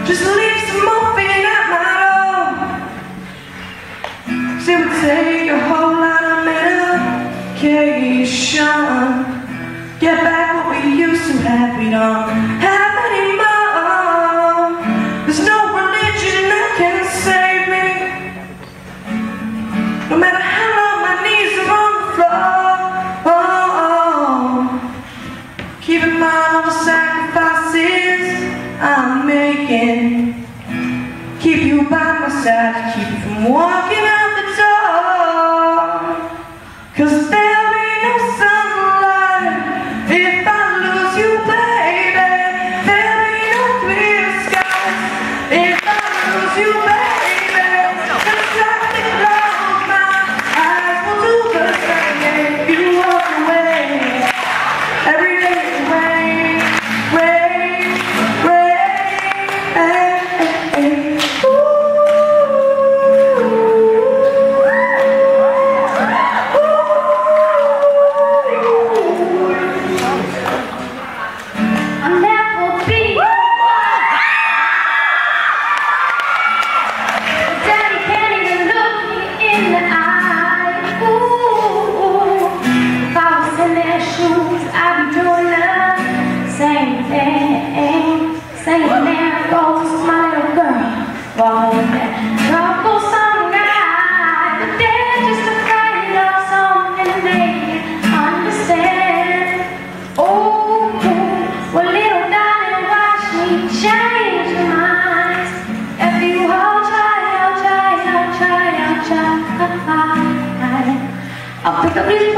just leave some morphine at my door. It would take a whole lot of medication. Get back what we used to have, we don't have anymore. There's no religion that can save me. No matter how long my knees are on the floor. Keep in mind all the sacrifices I'm making. Keep you by my side, keep you from walking out the door. 'Cause there'll be no sunlight if I lose you, baby. There'll be no clear skies if I lose you, baby. 'Cause like the clouds, my eyes will do the same if you walk away. Every day it's rain, rain, rain. I'll pick up these